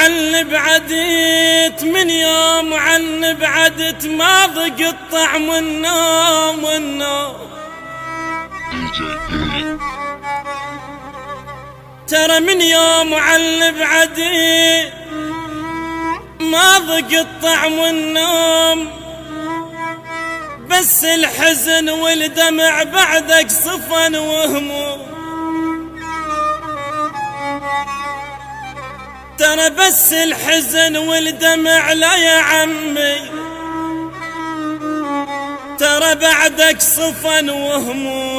عن بعدت من يوم عن بعدت ما ضق الطعم والنوم ترى من يوم عن بعدت ما ضق الطعم والنوم بس الحزن والدمع بعدك صفن وهموم ترى بس الحزن والدمع لا يا عمي ترى بعدك صفن وهموم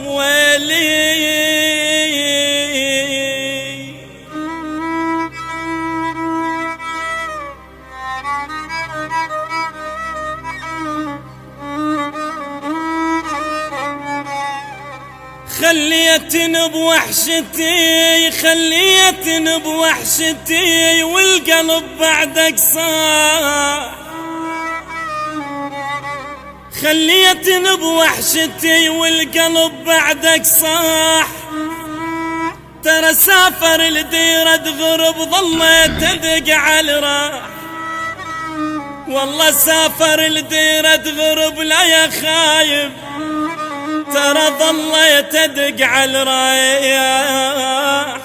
ويلي خليتني بوحشتي خليتني بوحشتي والقلب بعدك صاح خليتني بوحشتي والقلب بعدك صاح ترى سافر لديرة غرب ظليت ادق على الراح والله سافر لديرة غرب لا يا خايب ترى ظليت ادق على الرايح